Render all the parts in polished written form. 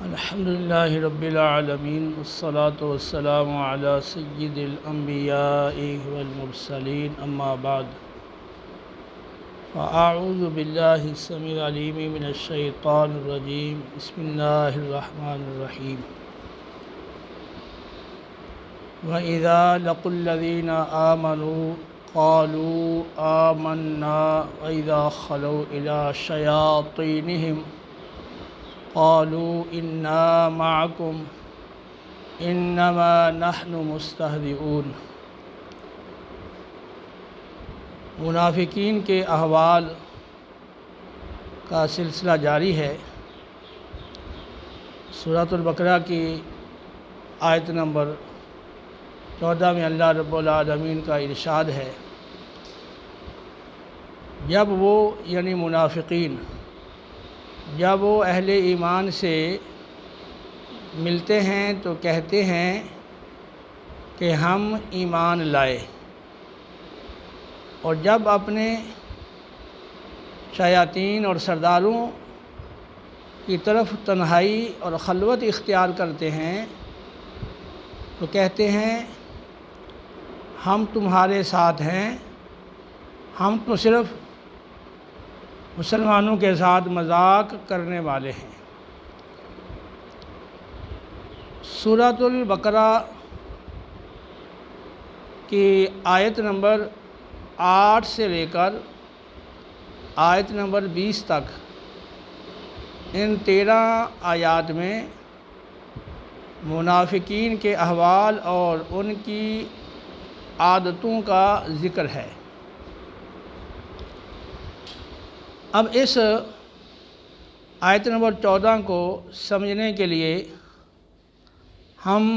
الحمد للہ رب العالمین والصلاة والسلام علی سید الانبیاء والمرسلین اما بعد فاعوذ باللہ السمیع العلیم من الشیطان الرجیم بسم اللہ الرحمن الرحیم وَإِذَا لَقُوا الَّذِينَ آمَنُوا قَالُوا آمَنَّا وَإِذَا خَلَوْا إِلَى شَيَاطِينِهِمْ قالوا انا معكم انما نحن مستہزئون۔ منافقین کے احوال کا سلسلہ جاری ہے۔ سورۃ البقرہ کی آیت نمبر 14 میں اللہ رب العالمین کا ارشاد ہے، جب وہ یعنی منافقین جب وہ اہل ایمان سے ملتے ہیں تو کہتے ہیں کہ ہم ایمان لائے، اور جب اپنے شیاطین اور سرداروں کی طرف تنہائی اور خلوت اختیار کرتے ہیں تو کہتے ہیں ہم تمہارے ساتھ ہیں، ہم تو صرف مسلمانوں کے ساتھ مذاق کرنے والے ہیں۔ سورۃ البقرہ کی آیت نمبر 8 سے لے کر آیت نمبر 20 تک ان 13 آیات میں منافقین کے احوال اور ان کی عادتوں کا ذکر ہے۔ اب اس آیت نمبر 14 کو سمجھنے کے لیے ہم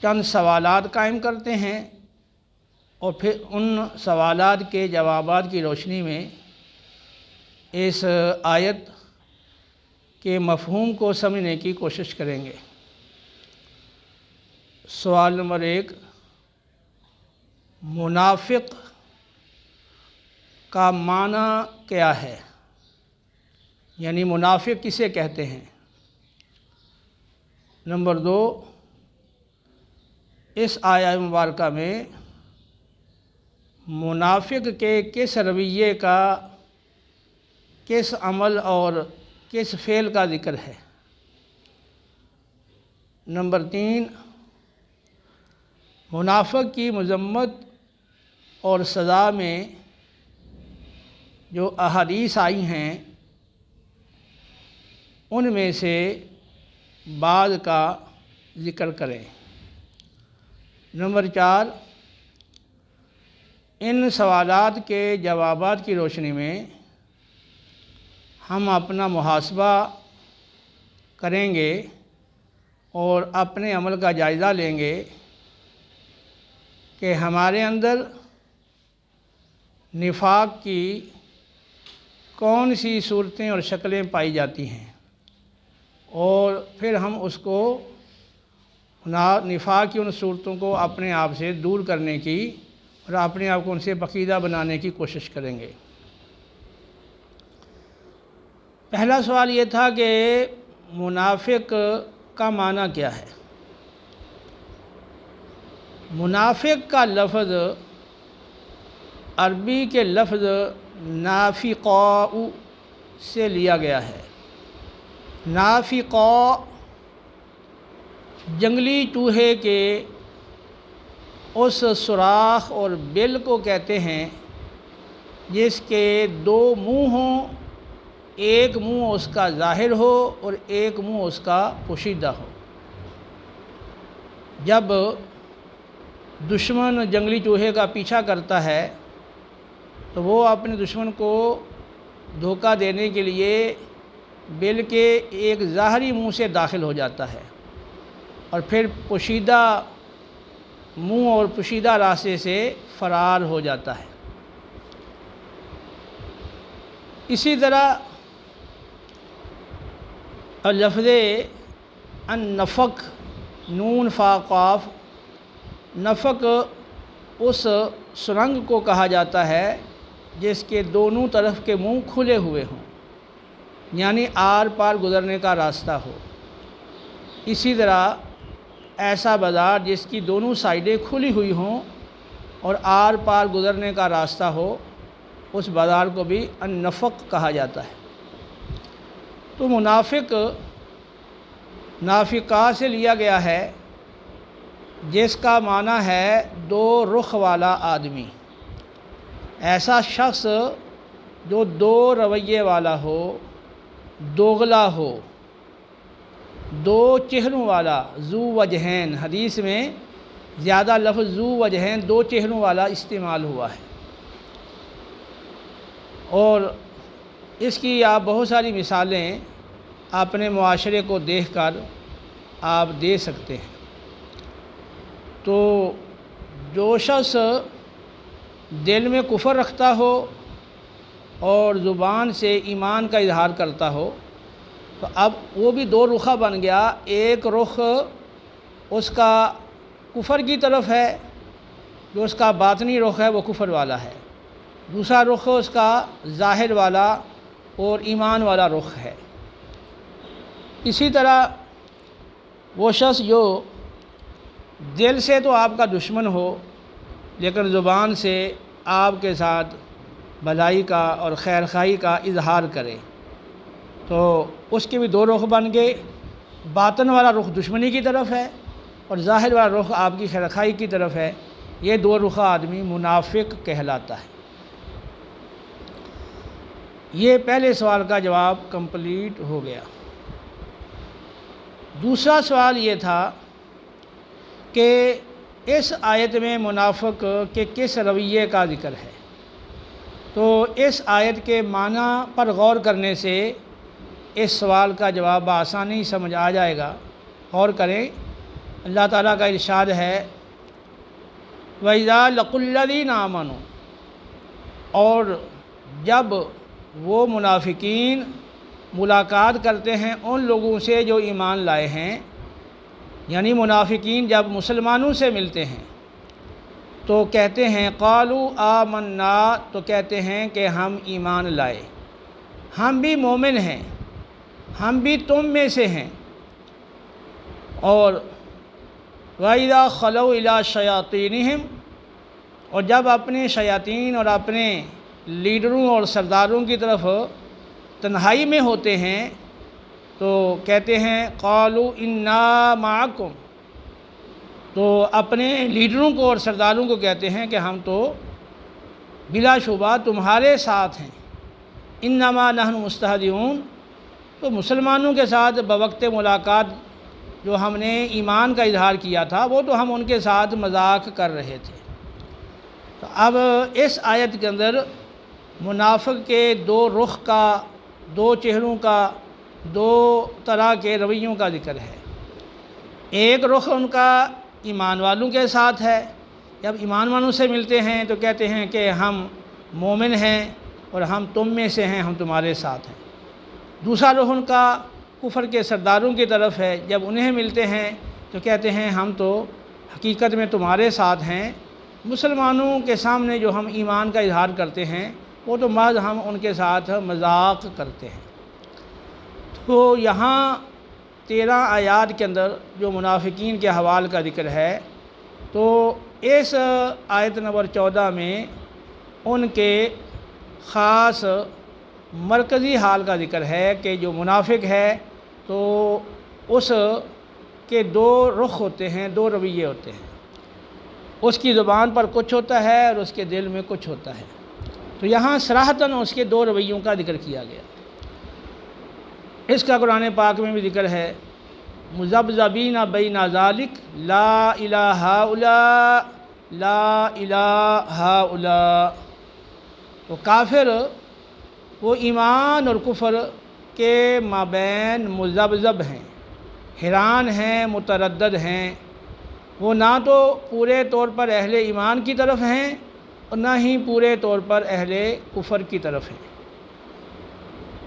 چند سوالات قائم کرتے ہیں اور پھر ان سوالات کے جوابات کی روشنی میں اس آیت کے مفہوم کو سمجھنے کی کوشش کریں گے۔ سوال نمبر 1، منافق کا معنی کیا ہے؟ یعنی منافق کسے کہتے ہیں؟ نمبر 2، اس آیہ مبارکہ میں منافق کے کس رویے کا، کس عمل اور کس فعل کا ذکر ہے؟ نمبر 3، منافق کی مذمت اور سزا میں جو احادیث آئی ہیں ان میں سے بعض کا ذکر کریں۔ نمبر 4، ان سوالات کے جوابات کی روشنی میں ہم اپنا محاسبہ کریں گے اور اپنے عمل کا جائزہ لیں گے کہ ہمارے اندر نفاق کی کون سی صورتیں اور شکلیں پائی جاتی ہیں، اور پھر ہم اس کو نفاق کی ان صورتوں کو اپنے آپ سے دور کرنے کی اور اپنے آپ کو ان سے پاکیزہ بنانے کی کوشش کریں گے۔ پہلا سوال یہ تھا کہ منافق کا معنی کیا ہے؟ منافق کا لفظ عربی کے لفظ نافقاء سے لیا گیا ہے۔ نافقاء جنگلی چوہے کے اس سوراخ اور بل کو کہتے ہیں جس کے 2 منہ ہوں، ایک منہ اس کا ظاہر ہو اور ایک منہ اس کا پوشیدہ ہو۔ جب دشمن جنگلی چوہے کا پیچھا کرتا ہے تو وہ اپنے دشمن کو دھوکہ دینے کے لیے بل کے ایک ظاہری منہ سے داخل ہو جاتا ہے اور پھر پوشیدہ منہ اور پوشیدہ راستے سے فرار ہو جاتا ہے۔ اسی طرح لفظ النفق، نون فا قاف، نفق اس سرنگ کو کہا جاتا ہے جس کے دونوں طرف کے منہ کھلے ہوئے ہوں، یعنی آر پار گزرنے کا راستہ ہو۔ اسی طرح ایسا بازار جس کی دونوں سائڈیں کھلی ہوئی ہوں اور آر پار گزرنے کا راستہ ہو، اس بازار کو بھی النفق کہا جاتا ہے۔ تو منافق نافقہ سے لیا گیا ہے، جس کا معنی ہے دو رخ والا آدمی، ایسا شخص جو دو رویے والا ہو، دوغلا ہو، دو چہروں والا، ذو وجہین۔ حدیث میں زیادہ لفظ ذو وجہین، دو چہروں والا استعمال ہوا ہے، اور اس کی آپ بہت ساری مثالیں اپنے معاشرے کو دیکھ کر آپ دے سکتے ہیں۔ تو جو شخص دل میں کفر رکھتا ہو اور زبان سے ایمان کا اظہار کرتا ہو، تو اب وہ بھی دو رخہ بن گیا۔ ایک رخ اس کا کفر کی طرف ہے، جو اس کا باطنی رخ ہے وہ کفر والا ہے، دوسرا رخ اس کا ظاہر والا اور ایمان والا رخ ہے۔ اسی طرح وہ شخص جو دل سے تو آپ کا دشمن ہو لیکن زبان سے آپ کے ساتھ بھلائی کا اور خیر خواہی کا اظہار کرے، تو اس کے بھی دو رخ بن گئے۔ باطن والا رخ دشمنی کی طرف ہے اور ظاہر والا رخ آپ کی خیر خواہی کی طرف ہے۔ یہ دو رخہ آدمی منافق کہلاتا ہے۔ یہ پہلے سوال کا جواب کمپلیٹ ہو گیا۔ دوسرا سوال یہ تھا کہ اس آیت میں منافق کے کس رویے کا ذکر ہے؟ تو اس آیت کے معنی پر غور کرنے سے اس سوال کا جواب بآسانی سمجھ آ جائے گا۔ غور کریں، اللہ تعالیٰ کا ارشاد ہے وَإِذَا لَقُوا الَّذِينَ آمَنُوا، اور جب وہ منافقین ملاقات کرتے ہیں ان لوگوں سے جو ایمان لائے ہیں، یعنی منافقین جب مسلمانوں سے ملتے ہیں تو کہتے ہیں قالوا آمنا، تو کہتے ہیں کہ ہم ایمان لائے، ہم بھی مومن ہیں، ہم بھی تم میں سے ہیں۔ اور وَإِذَا خَلَوْا إِلَىٰ شَيَاطِينِهِمْ، اور جب اپنے شیاطین اور اپنے لیڈروں اور سرداروں کی طرف تنہائی میں ہوتے ہیں تو کہتے ہیں قالوا انا معکم، تو اپنے لیڈروں کو اور سرداروں کو کہتے ہیں کہ ہم تو بلا شبہ تمہارے ساتھ ہیں۔ انما نحن مستہزئون، تو مسلمانوں کے ساتھ بوقت ملاقات جو ہم نے ایمان کا اظہار کیا تھا وہ تو ہم ان کے ساتھ مذاق کر رہے تھے۔ تو اب اس آیت کے اندر منافق کے دو رخ کا، دو چہروں کا، دو طرح کے رویوں کا ذکر ہے۔ ایک رخ ان کا ایمان والوں کے ساتھ ہے، جب ایمان والوں سے ملتے ہیں تو کہتے ہیں کہ ہم مومن ہیں اور ہم تم میں سے ہیں، ہم تمہارے ساتھ ہیں۔ دوسرا رخ ان کا کفر کے سرداروں کی طرف ہے، جب انہیں ملتے ہیں تو کہتے ہیں ہم تو حقیقت میں تمہارے ساتھ ہیں، مسلمانوں کے سامنے جو ہم ایمان کا اظہار کرتے ہیں وہ تو محض ہم ان کے ساتھ مذاق کرتے ہیں۔ تو یہاں 13 آیات کے اندر جو منافقین کے احوال کا ذکر ہے، تو اس آیت نمبر 14 میں ان کے خاص مرکزی حال کا ذکر ہے کہ جو منافق ہے تو اس کے دو رخ ہوتے ہیں، دو رویے ہوتے ہیں، اس کی زبان پر کچھ ہوتا ہے اور اس کے دل میں کچھ ہوتا ہے۔ تو یہاں صراحتاً اس کے دو رویوں کا ذکر کیا گیا۔ اس کا قرآن پاک میں بھی ذکر ہے مذبذبین بین ذالک لا الہ ہؤلاء لا الہ ہؤلاء، تو کافر وہ ایمان اور کفر کے مابین مذبذب ہیں، حیران ہیں، متردد ہیں، وہ نہ تو پورے طور پر اہل ایمان کی طرف ہیں اور نہ ہی پورے طور پر اہل کفر کی طرف ہیں۔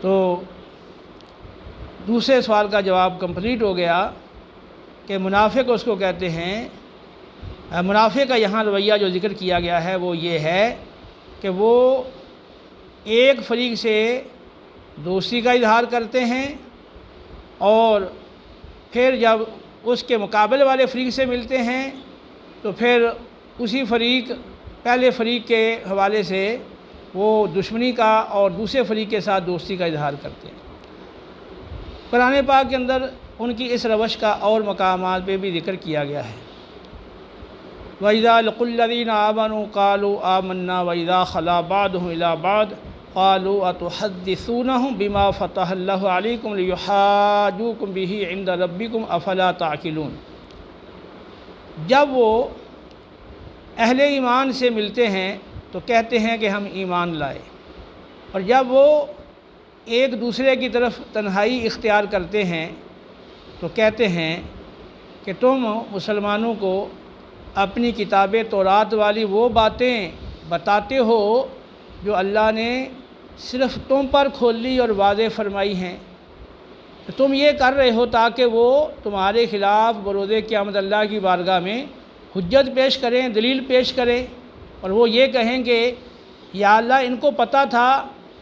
تو دوسرے سوال کا جواب کمپلیٹ ہو گیا کہ منافق اس کو کہتے ہیں۔ منافق کا یہاں رویہ جو ذکر کیا گیا ہے وہ یہ ہے کہ وہ ایک فریق سے دوستی کا اظہار کرتے ہیں، اور پھر جب اس کے مقابل والے فریق سے ملتے ہیں تو پھر اسی فریق پہلے فریق کے حوالے سے وہ دشمنی کا اور دوسرے فریق کے ساتھ دوستی کا اظہار کرتے ہیں۔ قرآن پاک کے اندر ان کی اس روش کا اور مقامات پہ بھی ذکر کیا گیا ہے۔ وَإِذَا لَقُوا الَّذِينَ آمَنُوا قَالُوا آمَنَّا وَإِذَا خَلَا بَعْضُهُمْ إِلَىٰ بَعْضٍ قَالُوا أَتُحَدِّثُونَهُمْ بِمَا فَتَحَ اللَّهُ عَلَيْكُمْ لِيُحَاجُّوكُمْ بِهِ عِندَ رَبِّكُمْ أَفَلَا تَعْقِلُونَ۔ جب وہ اہل ایمان سے ملتے ہیں تو کہتے ہیں کہ ہم ایمان لائے، اور جب وہ ایک دوسرے کی طرف تنہائی اختیار کرتے ہیں تو کہتے ہیں کہ تم مسلمانوں کو اپنی کتاب تورات والی وہ باتیں بتاتے ہو جو اللہ نے صرف تم پر کھولی اور واضح فرمائی ہیں، تو تم یہ کر رہے ہو تاکہ وہ تمہارے خلاف بروز قیامت اللہ کی بارگاہ میں حجت پیش کریں، دلیل پیش کریں، اور وہ یہ کہیں کہ یا اللہ ان کو پتہ تھا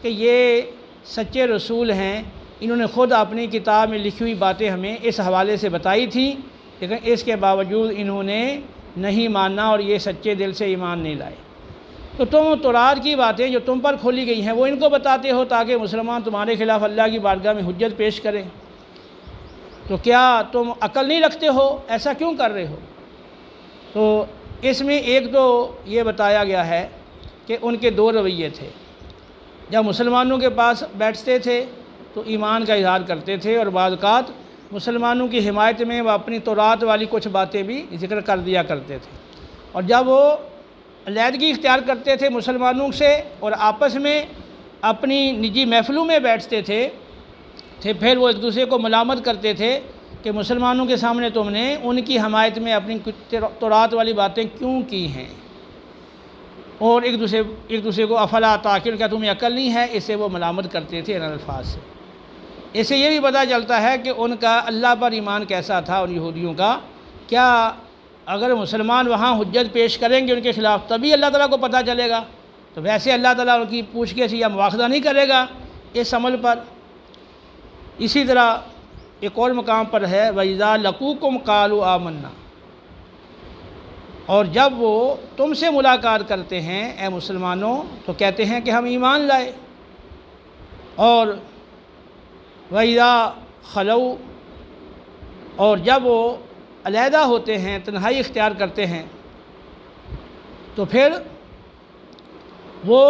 کہ یہ سچے رسول ہیں، انہوں نے خود اپنی کتاب میں لکھی ہوئی باتیں ہمیں اس حوالے سے بتائی تھیں، لیکن اس کے باوجود انہوں نے نہیں مانا اور یہ سچے دل سے ایمان نہیں لائے۔ تو تم تورات کی باتیں جو تم پر کھولی گئی ہیں وہ ان کو بتاتے ہو تاکہ مسلمان تمہارے خلاف اللہ کی بارگاہ میں حجت پیش کریں، تو کیا تم عقل نہیں رکھتے ہو؟ ایسا کیوں کر رہے ہو؟ تو اس میں ایک تو یہ بتایا گیا ہے کہ ان کے دو رویے تھے۔ جب مسلمانوں کے پاس بیٹھتے تھے تو ایمان کا اظہار کرتے تھے، اور بعض اوقات مسلمانوں کی حمایت میں وہ اپنی تورات والی کچھ باتیں بھی ذکر کر دیا کرتے تھے، اور جب وہ علیحدگی اختیار کرتے تھے مسلمانوں سے اور آپس میں اپنی نجی محفلوں میں بیٹھتے تھے پھر وہ ایک دوسرے کو ملامت کرتے تھے کہ مسلمانوں کے سامنے تم نے ان کی حمایت میں اپنی تورات والی باتیں کیوں کی ہیں، اور ایک دوسرے کو افلا تعقل، کیا تمہیں عقل نہیں ہے، اسے وہ ملامت کرتے تھے ان الفاظ سے۔ اس سے یہ بھی پتہ چلتا ہے کہ ان کا اللہ پر ایمان کیسا تھا، ان یہودیوں کا۔ کیا اگر مسلمان وہاں حجت پیش کریں گے ان کے خلاف تبھی اللہ تعالیٰ کو پتہ چلے گا، تو ویسے اللہ تعالیٰ ان کی پوچھ گچھ یا مواخذہ نہیں کرے گا اس عمل پر۔ اسی طرح ایک اور مقام پر ہے وَإِذَا لَقُوكُمْ قَالُوا آمَنَّا، اور جب وہ تم سے ملاقات کرتے ہیں اے مسلمانوں تو کہتے ہیں کہ ہم ایمان لائے، اور وَإِذَا خَلَوْا، اور جب وہ علیحدہ ہوتے ہیں، تنہائی اختیار کرتے ہیں، تو پھر وہ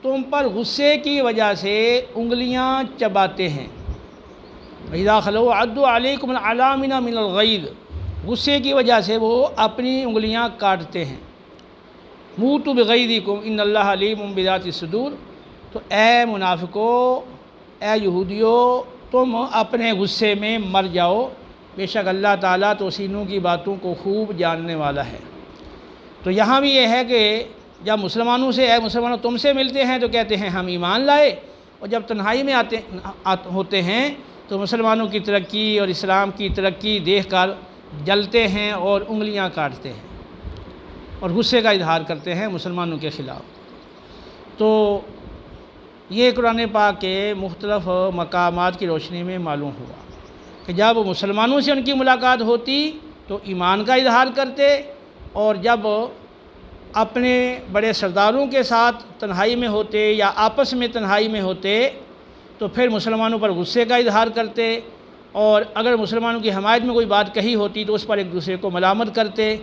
تم پر غصے کی وجہ سے انگلیاں چباتے ہیں۔ وَإِذَا خَلَوْا عَضُّوا عَلَيْكُمُ الْأَنَامِلَ مِنَ الْغَيْظِ، غصے کی وجہ سے وہ اپنی انگلیاں کاٹتے ہیں۔ مُوتُوا بِغَيْظِكُمْ إِنَّ اللَّهَ عَلِيمٌ بِذَاتِ الصُّدُورِ، تو اے منافقو، اے یہودیو، تم اپنے غصے میں مر جاؤ، بے شک اللہ تعالیٰ تو سینوں کی باتوں کو خوب جاننے والا ہے۔ تو یہاں بھی یہ ہے کہ جب مسلمانوں سے اے مسلمانوں تم سے ملتے ہیں تو کہتے ہیں ہم ایمان لائے، اور جب تنہائی میں ہوتے ہیں تو مسلمانوں کی ترقی اور اسلام کی ترقی دیکھ کر جلتے ہیں اور انگلیاں کاٹتے ہیں اور غصے کا اظہار کرتے ہیں مسلمانوں کے خلاف۔ تو یہ قرآن پاک کے مختلف مقامات کی روشنی میں معلوم ہوا کہ جب مسلمانوں سے ان کی ملاقات ہوتی تو ایمان کا اظہار کرتے، اور جب اپنے بڑے سرداروں کے ساتھ تنہائی میں ہوتے یا آپس میں تنہائی میں ہوتے تو پھر مسلمانوں پر غصے کا اظہار کرتے، اور اگر مسلمانوں کی حمایت میں کوئی بات کہی ہوتی تو اس پر ایک دوسرے کو ملامت کرتے،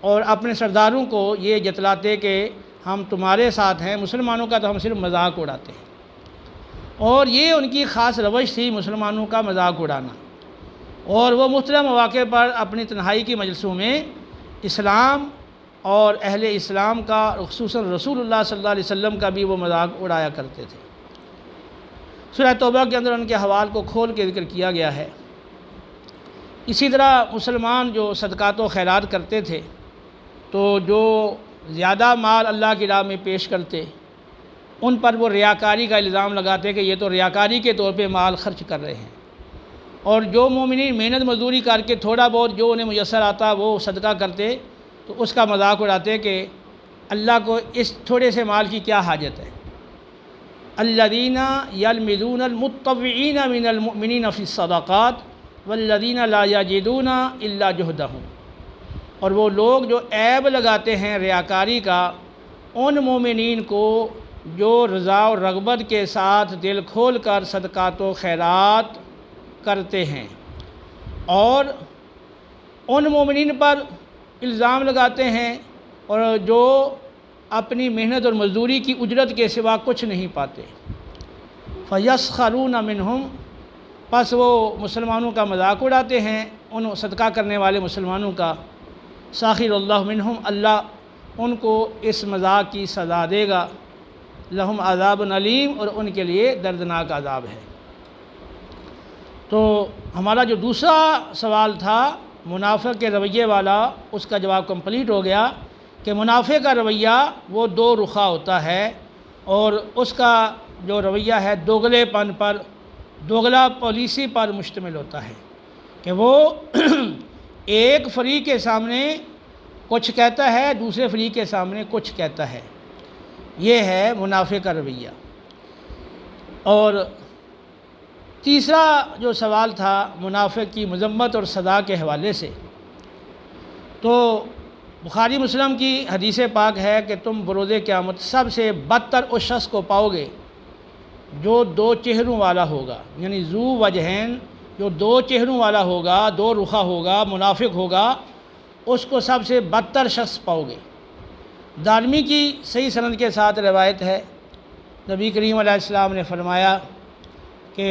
اور اپنے سرداروں کو یہ جتلاتے کہ ہم تمہارے ساتھ ہیں، مسلمانوں کا تو ہم صرف مذاق اڑاتے ہیں۔ اور یہ ان کی خاص روش تھی، مسلمانوں کا مذاق اڑانا، اور وہ مختلف مواقع پر اپنی تنہائی کی مجلسوں میں اسلام اور اہل اسلام کا، خصوصاً رسول اللہ صلی اللہ علیہ وسلم کا بھی وہ مذاق اڑایا کرتے تھے۔ سورہ توبہ کے اندر ان کے حوال کو کھول کے ذکر کیا گیا ہے۔ اسی طرح مسلمان جو صدقات و خیرات کرتے تھے تو جو زیادہ مال اللہ کی راہ میں پیش کرتے ان پر وہ ریاکاری کا الزام لگاتے کہ یہ تو ریاکاری کے طور پہ مال خرچ کر رہے ہیں، اور جو مومنین محنت مزدوری کر کے تھوڑا بہت جو انہیں میسر آتا وہ صدقہ کرتے تو اس کا مذاق اڑاتے کہ اللہ کو اس تھوڑے سے مال کی کیا حاجت ہے، الذین یلمزون المتطوعین من المؤمنین فی الصدقات والذین لا یجدون الا جہدہم، اور وہ لوگ جو عیب لگاتے ہیں ریاکاری کا ان مومنین کو جو رضا و رغبت کے ساتھ دل کھول کر صدقات و خیرات کرتے ہیں، اور ان مومنین پر الزام لگاتے ہیں اور جو اپنی محنت اور مزدوری کی اجرت کے سوا کچھ نہیں پاتے۔ فَيَسْخَرُونَ مِنْهُمْ، پس وہ مسلمانوں کا مذاق اڑاتے ہیں، ان صدقہ کرنے والے مسلمانوں کا۔ ساخر اللہ منہم، اللہ ان کو اس مذاق کی سزا دے گا۔ لہم عذاب علیم، اور ان کے لیے دردناک عذاب ہے۔ تو ہمارا جو دوسرا سوال تھا منافق کے رویے والا، اس کا جواب کمپلیٹ ہو گیا کہ منافق کا رویہ وہ دو رخا ہوتا ہے، اور اس کا جو رویہ ہے دوگلے پن پر، دوگلا پالیسی پر مشتمل ہوتا ہے کہ وہ ایک فریق کے سامنے کچھ کہتا ہے، دوسرے فریق کے سامنے کچھ کہتا ہے۔ یہ ہے منافق کا رویہ۔ اور تیسرا جو سوال تھا منافق کی مذمت اور سزا کے حوالے سے، تو بخاری مسلم کی حدیث پاک ہے کہ تم بروز قیامت سب سے بدتر اس شخص کو پاؤ گے جو دو چہروں والا ہوگا، یعنی ذو وجہین، جو دو چہروں والا ہوگا، دو رخا ہوگا، منافق ہوگا، اس کو سب سے بدتر شخص پاؤ گے۔ دارمی کی صحیح سند کے ساتھ روایت ہے، نبی کریم علیہ السلام نے فرمایا کہ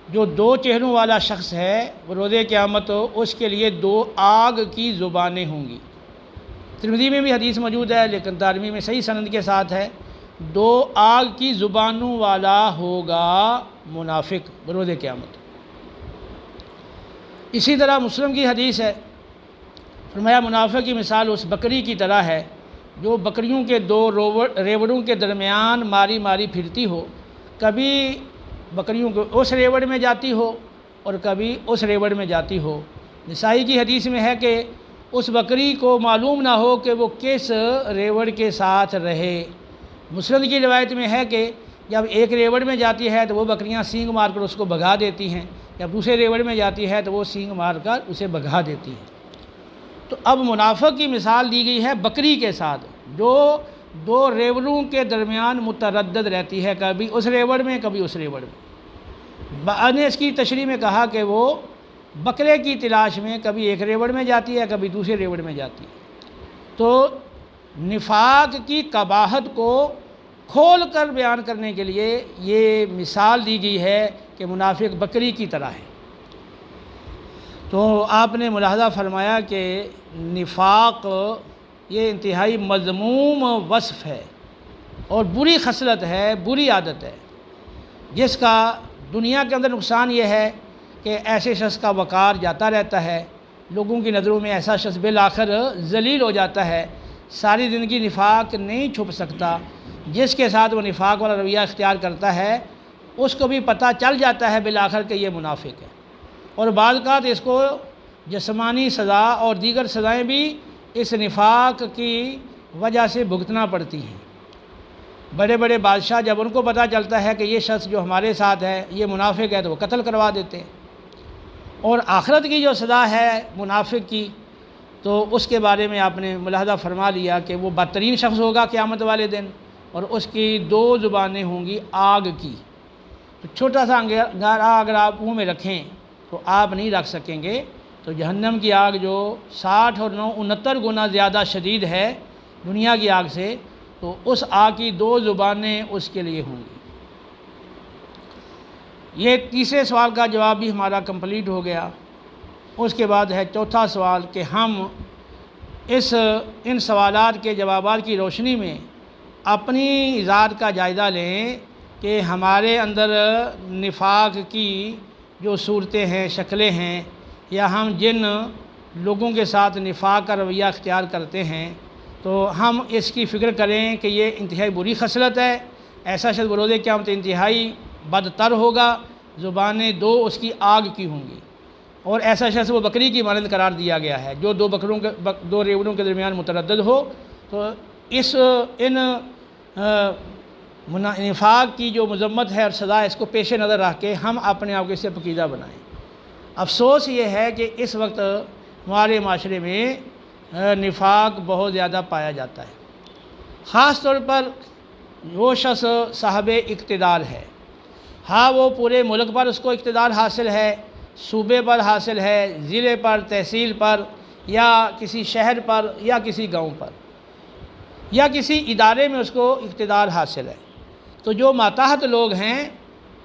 جو دو چہروں والا شخص ہے روز قیامت اس کے لیے دو آگ کی زبانیں ہوں گی۔ ترمذی میں بھی حدیث موجود ہے، لیکن دارمی میں صحیح سند کے ساتھ ہے، دو آگ کی زبانوں والا ہوگا منافق بروز قیامت۔ اسی طرح مسلم کی حدیث ہے، فرمایا منافق کی مثال اس بکری کی طرح ہے جو بکریوں کے دو ریوڑوں کے درمیان ماری ماری پھرتی ہو، کبھی بکریوں کو اس ریوڑ میں جاتی ہو اور کبھی اس ریوڑ میں جاتی ہو۔ نسائی کی حدیث میں ہے کہ اس بکری کو معلوم نہ ہو کہ وہ کس ریوڑ کے ساتھ رہے۔ مسلم کی روایت میں ہے کہ جب ایک ریوڑ میں جاتی ہے تو وہ بکریاں سینگ مار کر اس کو بھگا دیتی ہیں، جب دوسرے ریوڑ میں جاتی ہے تو وہ سینگ مار کر اسے بھگا دیتی ہیں۔ تو اب منافق کی مثال دی گئی ہے بکری کے ساتھ جو دو ریوڑوں کے درمیان متردد رہتی ہے، کبھی اس ریوڑ میں کبھی اس ریوڑ میں۔ بعد نے اس کی تشریح میں کہا کہ وہ بکرے کی تلاش میں کبھی ایک ریوڑ میں جاتی ہے، کبھی دوسرے ریوڑ میں جاتی ہے۔ تو نفاق کی قباحت کو کھول کر بیان کرنے کے لیے یہ مثال دی گئی ہے کہ منافق بکری کی طرح ہے۔ تو آپ نے ملاحظہ فرمایا کہ نفاق یہ انتہائی مذموم وصف ہے اور بری خصلت ہے، بری عادت ہے، جس کا دنیا کے اندر نقصان یہ ہے کہ ایسے شخص کا وقار جاتا رہتا ہے، لوگوں کی نظروں میں ایسا شخص بالآخر ذلیل ہو جاتا ہے، ساری زندگی نفاق نہیں چھپ سکتا۔ جس کے ساتھ وہ نفاق والا رویہ اختیار کرتا ہے اس کو بھی پتہ چل جاتا ہے بالآخر کہ یہ منافق ہے، اور بعض اوقات اس کو جسمانی سزا اور دیگر سزائیں بھی اس نفاق کی وجہ سے بھگتنا پڑتی ہیں۔ بڑے بڑے بادشاہ جب ان کو پتہ چلتا ہے کہ یہ شخص جو ہمارے ساتھ ہے یہ منافق ہے تو وہ قتل کروا دیتے ہیں، اور آخرت کی جو سزا ہے منافق کی تو اس کے بارے میں آپ نے ملاحظہ فرما لیا کہ وہ بدترین شخص ہوگا قیامت والے دن، اور اس کی دو زبانیں ہوں گی آگ کی۔ تو چھوٹا سا انگارہ اگر آپ منہ میں رکھیں تو آپ نہیں رکھ سکیں گے، تو جہنم کی آگ جو 60 اور 69 گنا زیادہ شدید ہے دنیا کی آگ سے، تو اس آگ کی دو زبانیں اس کے لیے ہوں گی۔ یہ تیسرے سوال کا جواب بھی ہمارا کمپلیٹ ہو گیا۔ اس کے بعد ہے چوتھا سوال کہ ہم ان سوالات کے جوابات کی روشنی میں اپنی ذات کا جائزہ لیں کہ ہمارے اندر نفاق کی جو صورتیں ہیں، شکلیں ہیں، یا ہم جن لوگوں کے ساتھ نفاق کا رویہ اختیار کرتے ہیں، تو ہم اس کی فکر کریں کہ یہ انتہائی بری خصلت ہے۔ ایسا شخص بروز قیامت انتہائی بدتر ہوگا، زبانیں دو اس کی آگ کی ہوں گی، اور ایسا شخص وہ بکری کی مانند قرار دیا گیا ہے جو دو ریوڑوں کے درمیان متردد ہو۔ تو ان نفاق کی جو مذمت ہے اور سزا ہے اس کو پیش نظر رکھ کے ہم اپنے آپ کو اس سے پاکیزہ بنائیں۔ افسوس یہ ہے کہ اس وقت ہمارے معاشرے میں نفاق بہت زیادہ پایا جاتا ہے، خاص طور پر وہ شخص صاحب اقتدار ہے، ہاں وہ پورے ملک پر اس کو اقتدار حاصل ہے، صوبے پر حاصل ہے، ضلع پر، تحصیل پر، یا کسی شہر پر، یا کسی گاؤں پر، یا کسی ادارے میں اس کو اقتدار حاصل ہے۔ تو جو ماتحت لوگ ہیں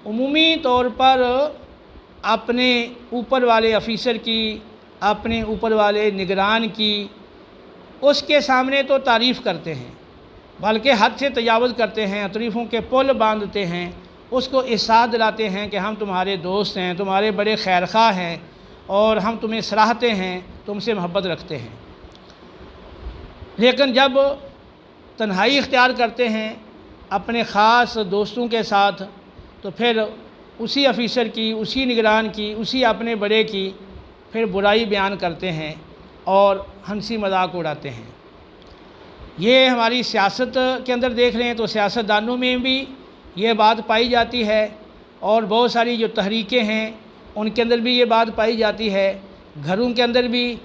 عمومی طور پر اپنے اوپر والے افیسر کی، اپنے اوپر والے نگران کی، اس کے سامنے تو تعریف کرتے ہیں، بلکہ حد سے تجاوز کرتے ہیں، تعریفوں کے پل باندھتے ہیں، اس کو احساس دلاتے ہیں کہ ہم تمہارے دوست ہیں، تمہارے بڑے خیرخواہ ہیں، اور ہم تمہیں سراہتے ہیں، تم سے محبت رکھتے ہیں۔ لیکن جب تنہائی اختیار کرتے ہیں اپنے خاص دوستوں کے ساتھ، تو پھر اسی افیسر کی، اسی نگران کی، اسی اپنے بڑے کی پھر برائی بیان کرتے ہیں اور ہنسی مذاق اڑاتے ہیں۔ یہ ہماری سیاست کے اندر دیکھ لیں تو سیاستدانوں میں بھی یہ بات پائی جاتی ہے، اور بہت ساری جو تحریکیں ہیں ان کے اندر بھی یہ بات پائی جاتی ہے، گھروں کے اندر بھی،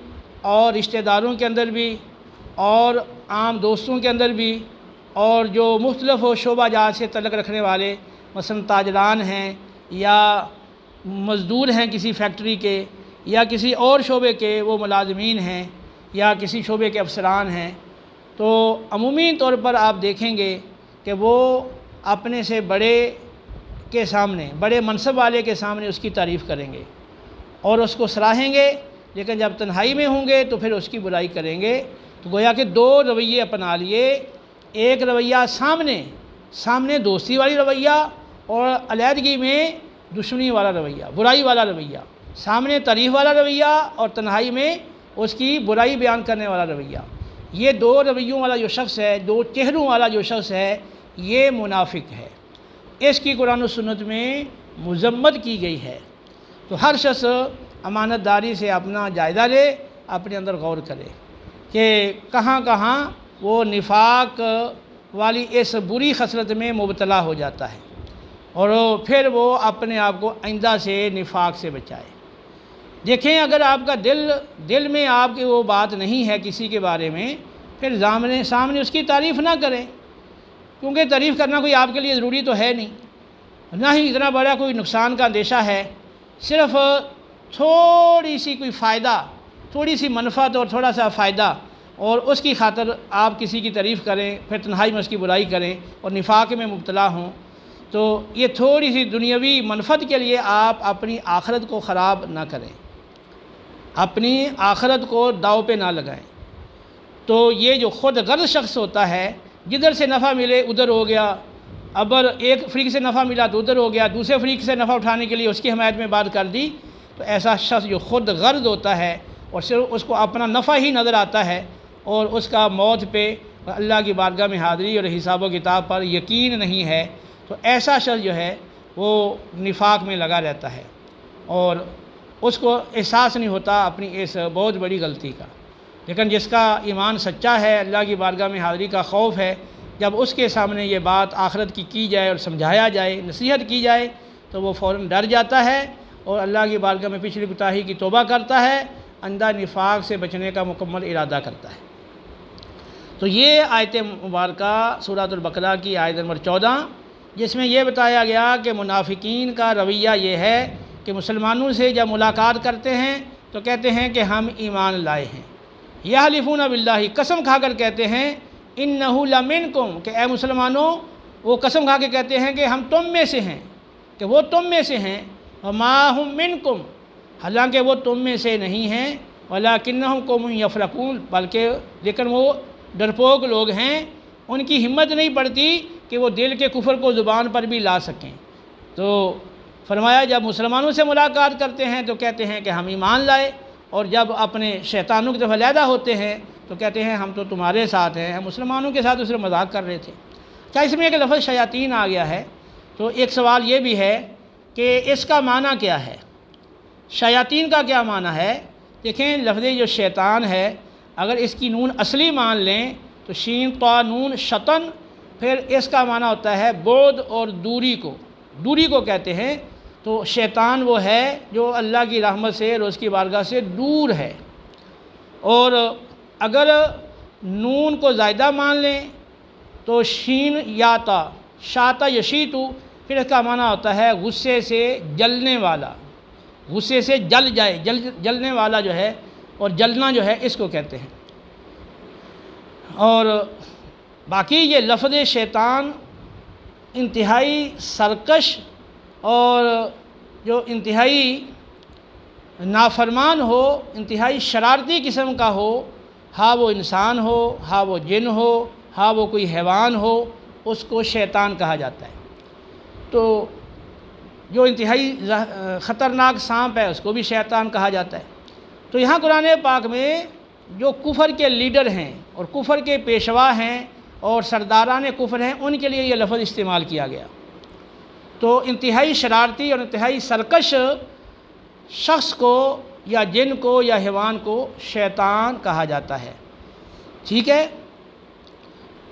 اور رشتہ داروں کے اندر بھی، اور عام دوستوں کے اندر بھی، اور جو مختلف شعبہ جات سے تعلق رکھنے والے مثلا تاجران ہیں، یا مزدور ہیں کسی فیکٹری کے، یا کسی اور شعبے کے وہ ملازمین ہیں، یا کسی شعبے کے افسران ہیں، تو عمومی طور پر آپ دیکھیں گے کہ وہ اپنے سے بڑے کے سامنے، بڑے منصب والے کے سامنے اس کی تعریف کریں گے اور اس کو سراہیں گے، لیکن جب تنہائی میں ہوں گے تو پھر اس کی برائی کریں گے۔ تو گویا کہ دو رویے اپنا لیے، ایک رویہ سامنے دوستی والی رویہ، اور علیحدگی میں دشمنی والا رویہ، برائی والا رویہ، سامنے تعریف والا رویہ اور تنہائی میں اس کی برائی بیان کرنے والا رویہ۔ یہ دو رویوں والا جو شخص ہے، دو چہروں والا جو شخص ہے، یہ منافق ہے، اس کی قرآن و سنت میں مذمت کی گئی ہے۔ تو ہر شخص امانت داری سے اپنا جائزہ لے، اپنے اندر غور کرے کہ کہاں کہاں وہ نفاق والی اس بری خصلت میں مبتلا ہو جاتا ہے، اور پھر وہ اپنے آپ کو آئندہ سے نفاق سے بچائے۔ دیکھیں اگر آپ کا دل میں آپ کی وہ بات نہیں ہے کسی کے بارے میں، پھر سامنے اس کی تعریف نہ کریں، کیونکہ تعریف کرنا کوئی آپ کے لیے ضروری تو ہے نہیں، نہ ہی اتنا بڑا کوئی نقصان کا اندیشہ ہے، صرف تھوڑی سی کوئی فائدہ، تھوڑی سی منفعت اور تھوڑا سا فائدہ، اور اس کی خاطر آپ کسی کی تعریف کریں، پھر تنہائی میں اس کی برائی کریں اور نفاق میں مبتلا ہوں، تو یہ تھوڑی سی دنیاوی منفعت کے لیے آپ اپنی آخرت کو خراب نہ کریں، اپنی آخرت کو داؤ پہ نہ لگائیں۔ تو یہ جو خود غرض شخص ہوتا ہے، جدھر سے نفع ملے ادھر ہو گیا، اگر ایک فریق سے نفع ملا تو ادھر ہو گیا، دوسرے فریق سے نفع اٹھانے کے لیے اس کی حمایت میں بات کر دی، تو ایسا شخص جو خود غرض ہوتا ہے اور صرف اس کو اپنا نفع ہی نظر آتا ہے، اور اس کا موت پہ اللہ کی بارگاہ میں حاضری اور حساب و کتاب پر یقین نہیں ہے، تو ایسا شخص جو ہے وہ نفاق میں لگا رہتا ہے، اور اس کو احساس نہیں ہوتا اپنی اس بہت بڑی غلطی کا۔ لیکن جس کا ایمان سچا ہے، اللہ کی بارگاہ میں حاضری کا خوف ہے، جب اس کے سامنے یہ بات آخرت کی جائے اور سمجھایا جائے، نصیحت کی جائے، تو وہ فوراً ڈر جاتا ہے اور اللہ کی بارگاہ میں پچھلی کوتاہی کی توبہ کرتا ہے، آئندہ نفاق سے بچنے کا مکمل ارادہ کرتا ہے۔ تو یہ آیت مبارکہ سورۃ البقرہ کی آیت نمبر 14، جس میں یہ بتایا گیا کہ منافقین کا رویہ یہ ہے کہ مسلمانوں سے جب ملاقات کرتے ہیں تو کہتے ہیں کہ ہم ایمان لائے ہیں، یحلفون باللہ، قسم کھا کر کہتے ہیں، انہ لمنکم، کہ اے مسلمانوں، وہ قسم کھا کے کہتے ہیں کہ ہم تم میں سے ہیں، کہ وہ تم میں سے ہیں، وما ہم منکم، حالانکہ وہ تم میں سے نہیں ہیں، ولکنہم قوم یفرقون، بلکہ لیکن وہ ڈرپوک لوگ ہیں، ان کی ہمت نہیں پڑتی کہ وہ دل کے کفر کو زبان پر بھی لا سکیں۔ تو فرمایا جب مسلمانوں سے ملاقات کرتے ہیں تو کہتے ہیں کہ ہم ایمان لائے، اور جب اپنے شیطانوں کی طرف علیحدہ ہوتے ہیں تو کہتے ہیں ہم تو تمہارے ساتھ ہیں، ہم مسلمانوں کے ساتھ اسے مذاق کر رہے تھے۔ کیا اس میں ایک لفظ شیاطین آ گیا ہے؟ تو ایک سوال یہ بھی ہے کہ اس کا معنی کیا ہے، شیاطین کا کیا معنی ہے؟ دیکھیں لفظ جو شیطان ہے، اگر اس کی نون اصلی مان لیں تو شین طا نون شطن، پھر اس کا معنی ہوتا ہے بعد اور دوری کو کہتے ہیں۔ تو شیطان وہ ہے جو اللہ کی رحمت سے اور اس کی بارگاہ سے دور ہے۔ اور اگر نون کو زائدہ مان لیں تو شین یاتا شاتا یشیتو، پھر اس کا معنی ہوتا ہے غصے سے جلنے والا، غصے سے جل جائے، جلنے والا جو ہے، اور جلنا جو ہے اس کو کہتے ہیں۔ اور باقی یہ لفظ شیطان انتہائی سرکش اور جو انتہائی نافرمان ہو، انتہائی شرارتی قسم کا ہو، ہاں وہ انسان ہو، ہاں وہ جن ہو، ہاں وہ کوئی حیوان ہو، اس کو شیطان کہا جاتا ہے۔ تو جو انتہائی خطرناک سانپ ہے اس کو بھی شیطان کہا جاتا ہے۔ تو یہاں قرآن پاک میں جو کفر کے لیڈر ہیں اور کفر کے پیشوا ہیں اور سرداران کفر ہیں، ان کے لیے یہ لفظ استعمال کیا گیا۔ تو انتہائی شرارتی اور انتہائی سرکش شخص کو یا جن کو یا حیوان کو شیطان کہا جاتا ہے، ٹھیک ہے۔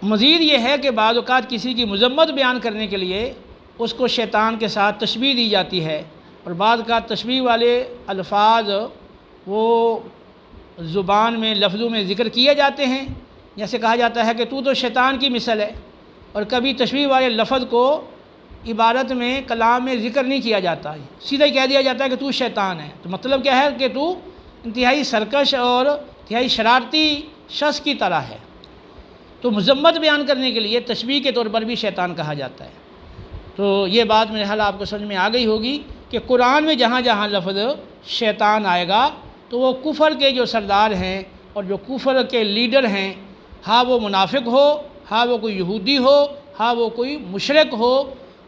مزید یہ ہے کہ بعض اوقات کسی کی مذمت بیان کرنے کے لیے اس کو شیطان کے ساتھ تشبیہ دی جاتی ہے، اور بعض اوقات تشبیہ والے الفاظ وہ زبان میں لفظوں میں ذکر کیے جاتے ہیں، جیسے کہا جاتا ہے کہ تو شیطان کی مثل ہے، اور کبھی تشبیہ والے لفظ کو عبارت میں کلام میں ذکر نہیں کیا جاتا ہے، سیدھا ہی کہہ دیا جاتا ہے کہ تو شیطان ہے۔ تو مطلب کیا ہے کہ تو انتہائی سرکش اور انتہائی شرارتی شخص کی طرح ہے۔ تو مذمت بیان کرنے کے لیے تشبیہ کے طور پر بھی شیطان کہا جاتا ہے۔ تو یہ بات میرے خیال آپ کو سمجھ میں آ گئی ہوگی کہ قرآن میں جہاں جہاں لفظ شیطان آئے گا تو وہ کفر کے جو سردار ہیں اور جو کفر کے لیڈر ہیں، ہاں وہ منافق ہو، ہاں وہ کوئی یہودی ہو، ہاں وہ کوئی مشرک ہو،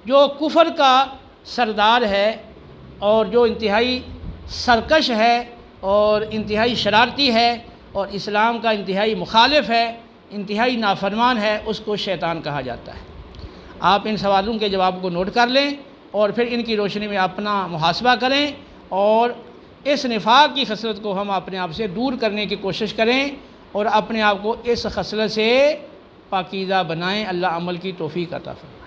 جو کفر کا سردار ہے اور جو انتہائی سرکش ہے اور انتہائی شرارتی ہے اور اسلام کا انتہائی مخالف ہے، انتہائی نافرمان ہے، اس کو شیطان کہا جاتا ہے۔ آپ ان سوالوں کے جواب کو نوٹ کر لیں اور پھر ان کی روشنی میں اپنا محاسبہ کریں، اور اس نفاق کی خصلت کو ہم اپنے آپ سے دور کرنے کی کوشش کریں اور اپنے آپ کو اس خصلت سے پاکیزہ بنائیں۔ اللہ عمل کی توفیق عطا فرمائے۔